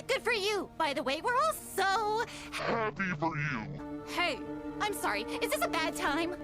Good for you. By the way, we're all so Happy for you. Hey, I'm sorry. Is this a bad time?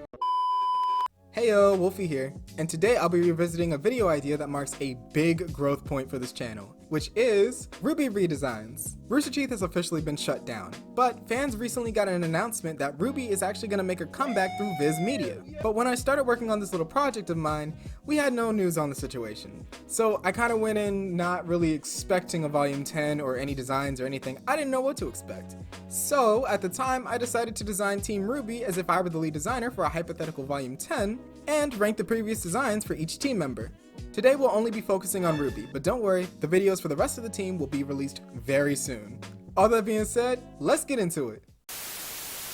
Heyo, Wolfie here, and today I'll be revisiting a video idea that marks a big growth point for this channel, which is RWBY redesigns. Rooster Teeth has officially been shut down, but fans recently got an announcement that RWBY is actually going to make a comeback through Viz Media. But when I started working on this little project of mine, we had no news on the situation. So I kind of went in not really expecting a volume 10 or any designs or anything. I didn't know what to expect. So at the time, I decided to design Team RWBY as if I were the lead designer for a hypothetical volume 10, and rank the previous designs for each team member. Today we'll only be focusing on RWBY, but don't worry, the videos for the rest of the team will be released very soon. All that being said, let's get into it.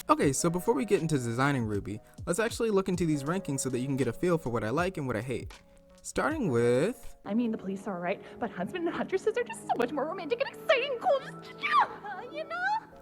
Okay, so before we get into designing RWBY, let's actually look into these rankings so that you can get a feel for what I like and what I hate. Starting with... I mean, the police are alright, but Huntsman and Huntresses are just so much more romantic and exciting and cool, you know?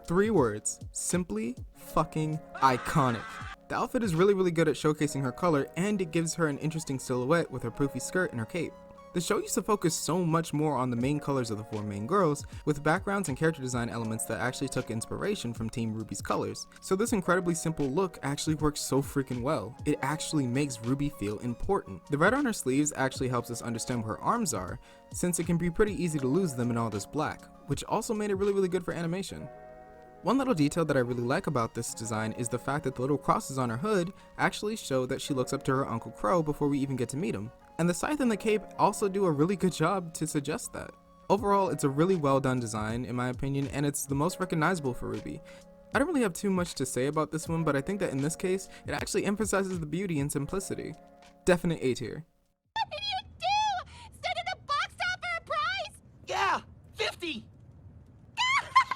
3 words, simply fucking iconic. The outfit is really good at showcasing her color, and it gives her an interesting silhouette with her poofy skirt and her cape. The show used to focus so much more on the main colors of the 4 main girls, with backgrounds and character design elements that actually took inspiration from Team RWBY's colors. So this incredibly simple look actually works so freaking well. It actually makes RWBY feel important. The red on her sleeves actually helps us understand where her arms are, since it can be pretty easy to lose them in all this black, which also made it really good for animation. One little detail that I really like about this design is the fact that the little crosses on her hood actually show that she looks up to her Uncle Crow before we even get to meet him. And the scythe and the cape also do a really good job to suggest that. Overall, it's a really well done design in my opinion, and it's the most recognizable for RWBY. I don't really have too much to say about this one, but I think that in this case, it actually emphasizes the beauty and simplicity. Definite A tier. What did you do? Stand in the box top for a prize? Yeah, 50!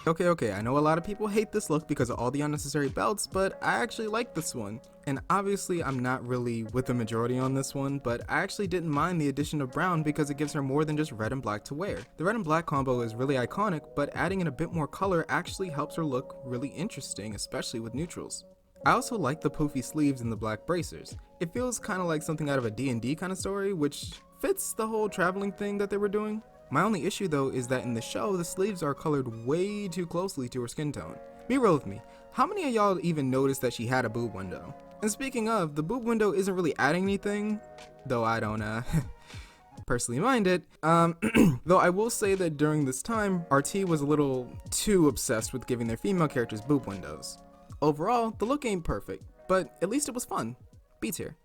Okay, I know a lot of people hate this look because of all the unnecessary belts, but I actually like this one. And obviously I'm not really with the majority on this one, but I actually didn't mind the addition of brown because it gives her more than just red and black to wear. The red and black combo is really iconic, but adding in a bit more color actually helps her look really interesting, especially with neutrals. I also like the poofy sleeves and the black bracers. It feels kind of like something out of a D&D kind of story, which fits the whole traveling thing that they were doing. My only issue though is that in the show, the sleeves are colored way too closely to her skin tone. Be real with me, how many of y'all even noticed that she had a boob window? And speaking of, the boob window isn't really adding anything, though I don't personally mind it. Though I will say that during this time, RT was a little too obsessed with giving their female characters boob windows. Overall, the look ain't perfect, but at least it was fun. B tier.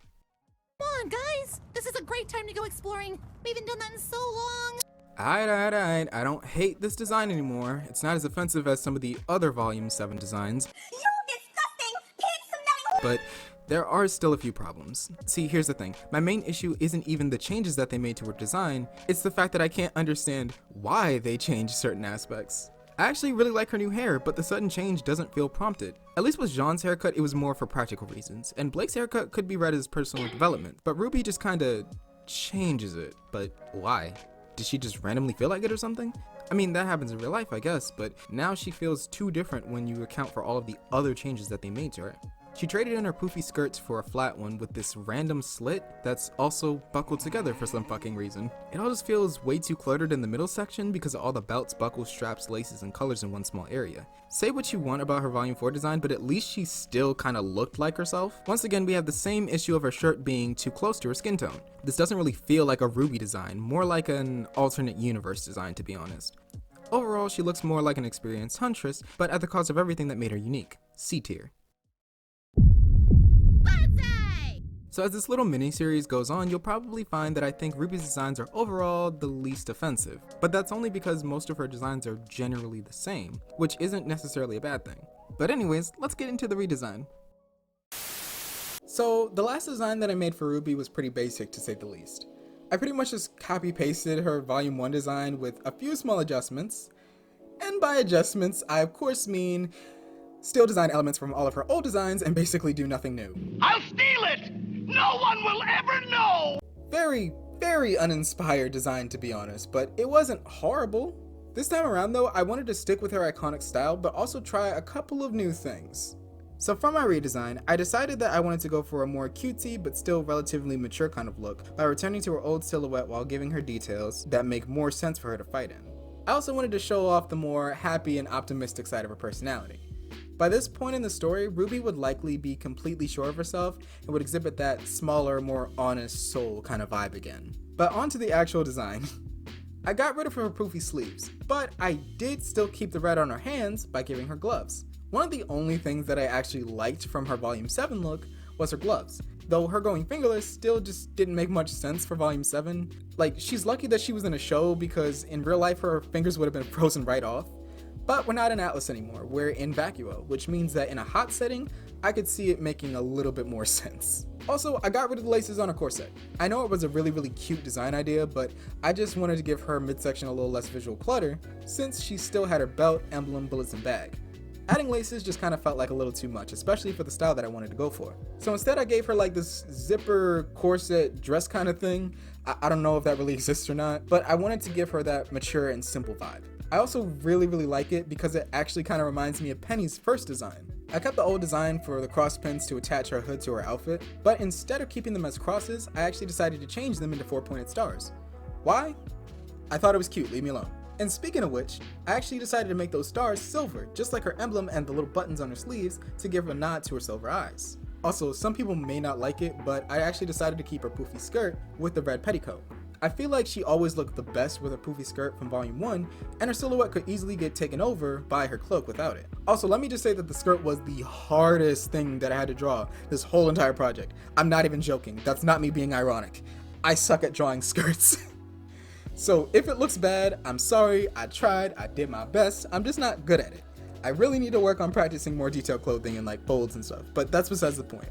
Come on, guys. This is a great time to go exploring. We haven't done that in so long. Alright, I don't hate this design anymore. It's not as offensive as some of the other Volume 7 designs. You disgusting pig-smelling. But there are still a few problems. See, here's the thing. My main issue isn't even the changes that they made to her design, it's the fact that I can't understand why they changed certain aspects. I actually really like her new hair, but the sudden change doesn't feel prompted. At least with Jean's haircut, it was more for practical reasons, and Blake's haircut could be read as personal development, but RWBY just kinda changes it. But why? Did she just randomly feel like it or something? I mean, that happens in real life, I guess, but now she feels too different when you account for all of the other changes that they made to her. She traded in her poofy skirts for a flat one with this random slit that's also buckled together for some fucking reason. It all just feels way too cluttered in the middle section because of all the belts, buckles, straps, laces, and colors in one small area. Say what you want about her Volume 4 design, but at least she still kinda looked like herself. Once again, we have the same issue of her shirt being too close to her skin tone. This doesn't really feel like a RWBY design, more like an alternate universe design to be honest. Overall, she looks more like an experienced huntress, but at the cost of everything that made her unique. C tier. So as this little mini-series goes on, you'll probably find that I think RWBY's designs are overall the least offensive, but that's only because most of her designs are generally the same, which isn't necessarily a bad thing. But anyways, let's get into the redesign. So the last design that I made for RWBY was pretty basic to say the least. I pretty much just copy-pasted her Volume 1 design with a few small adjustments, and by adjustments, I of course mean steal design elements from all of her old designs and basically do nothing new. I'll steal it! No one will ever know! Very uninspired design to be honest, but it wasn't horrible. This time around though, I wanted to stick with her iconic style, but also try a couple of new things. So for my redesign, I decided that I wanted to go for a more cutesy but still relatively mature kind of look by returning to her old silhouette while giving her details that make more sense for her to fight in. I also wanted to show off the more happy and optimistic side of her personality. By this point in the story, RWBY would likely be completely sure of herself and would exhibit that smaller, more honest soul kind of vibe again. But on to the actual design. I got rid of her poofy sleeves, but I did still keep the red on her hands by giving her gloves. One of the only things that I actually liked from her Volume 7 look was her gloves, though her going fingerless still just didn't make much sense for Volume 7. Like, she's lucky that she was in a show because in real life her fingers would have been frozen right off. But we're not in Atlas anymore, we're in Vacuo, which means that in a hot setting, I could see it making a little bit more sense. Also, I got rid of the laces on her corset. I know it was a really cute design idea, but I just wanted to give her midsection a little less visual clutter, since she still had her belt, emblem, bullets, and bag. Adding laces just kind of felt like a little too much, especially for the style that I wanted to go for. So instead I gave her like this zipper corset dress kind of thing. I don't know if that really exists or not, but I wanted to give her that mature and simple vibe. I also really like it because it actually kind of reminds me of Penny's first design. I kept the old design for the cross pins to attach her hood to her outfit, but instead of keeping them as crosses, I actually decided to change them into 4-pointed stars. Why? I thought it was cute, leave me alone. And speaking of which, I actually decided to make those stars silver, just like her emblem and the little buttons on her sleeves to give a nod to her silver eyes. Also, some people may not like it, but I actually decided to keep her poofy skirt with the red petticoat. I feel like she always looked the best with her poofy skirt from Volume 1, and her silhouette could easily get taken over by her cloak without it. Also, let me just say that the skirt was the hardest thing that I had to draw this whole entire project. I'm not even joking, that's not me being ironic. I suck at drawing skirts. So if it looks bad, I'm sorry, I tried, I did my best, I'm just not good at it. I really need to work on practicing more detailed clothing and like folds and stuff, but that's besides the point.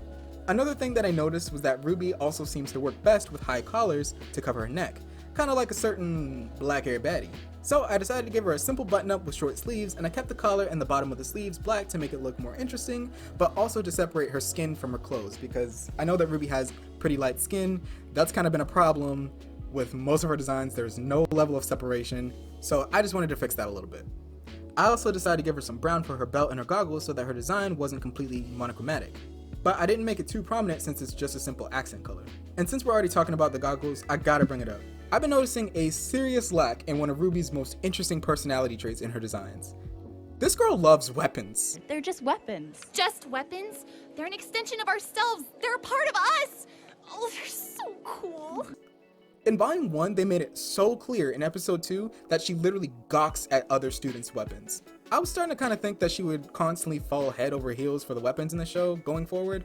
Another thing that I noticed was that RWBY also seems to work best with high collars to cover her neck, kind of like a certain black hair baddie. So I decided to give her a simple button up with short sleeves, and I kept the collar and the bottom of the sleeves black to make it look more interesting, but also to separate her skin from her clothes, because I know that RWBY has pretty light skin. That's kind of been a problem with most of her designs. There's no level of separation, so I just wanted to fix that a little bit. I also decided to give her some brown for her belt and her goggles so that her design wasn't completely monochromatic. But I didn't make it too prominent since it's just a simple accent color. And since we're already talking about the goggles, I gotta bring it up. I've been noticing a serious lack in one of RWBY's most interesting personality traits in her designs. This girl loves weapons. They're just weapons. Just weapons? They're an extension of ourselves. They're a part of us. Oh, they're so cool. In Volume 1, they made it so clear in Episode 2 that she literally gawks at other students' weapons. I was starting to kind of think that she would constantly fall head over heels for the weapons in the show going forward,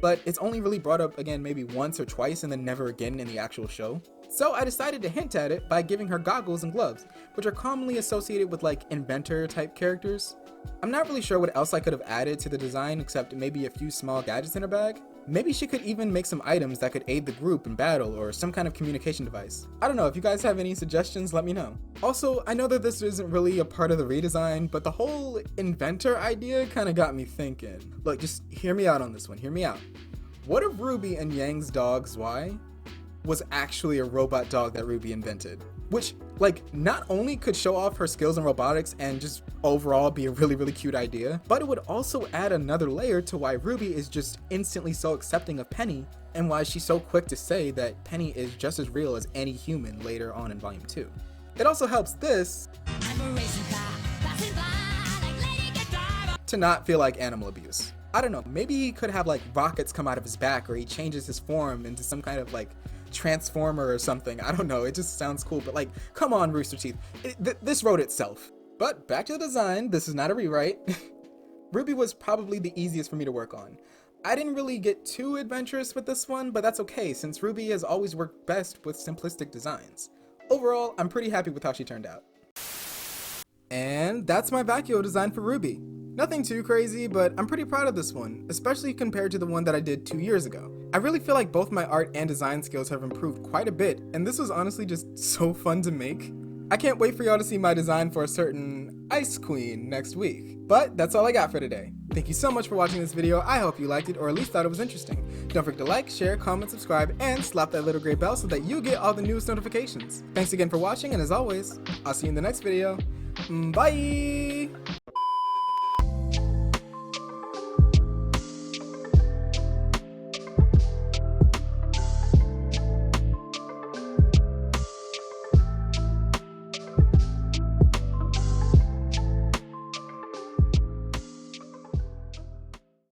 but it's only really brought up again maybe once or twice and then never again in the actual show. So I decided to hint at it by giving her goggles and gloves, which are commonly associated with like inventor type characters. I'm not really sure what else I could have added to the design except maybe a few small gadgets in her bag. Maybe she could even make some items that could aid the group in battle or some kind of communication device. I don't know, if you guys have any suggestions, let me know. Also, I know that this isn't really a part of the redesign, but the whole inventor idea kind of got me thinking. Look, just hear me out on this one, hear me out. What if RWBY and Yang's dog Zwei was actually a robot dog that RWBY invented? Which, like, not only could show off her skills in robotics and just overall be a really cute idea, but it would also add another layer to why RWBY is just instantly so accepting of Penny and why she's so quick to say that Penny is just as real as any human later on in Volume 2. It also helps this to not feel like animal abuse. I don't know, maybe he could have like rockets come out of his back, or he changes his form into some kind of like transformer or something. I don't know, it just sounds cool, but like, come on, Rooster Teeth, this wrote itself. But back to the design, this is not a rewrite. RWBY was probably the easiest for me to work on. I didn't really get too adventurous with this one, but that's okay since RWBY has always worked best with simplistic designs. Overall, I'm pretty happy with how she turned out. And that's my Vacuo design for RWBY. Nothing too crazy, but I'm pretty proud of this one, especially compared to the one that I did 2 years ago. I really feel like both my art and design skills have improved quite a bit, and this was honestly just so fun to make. I can't wait for y'all to see my design for a certain Ice Queen next week. But that's all I got for today. Thank you so much for watching this video. I hope you liked it, or at least thought it was interesting. Don't forget to like, share, comment, subscribe, and slap that little gray bell so that you get all the newest notifications. Thanks again for watching, and as always, I'll see you in the next video. Bye!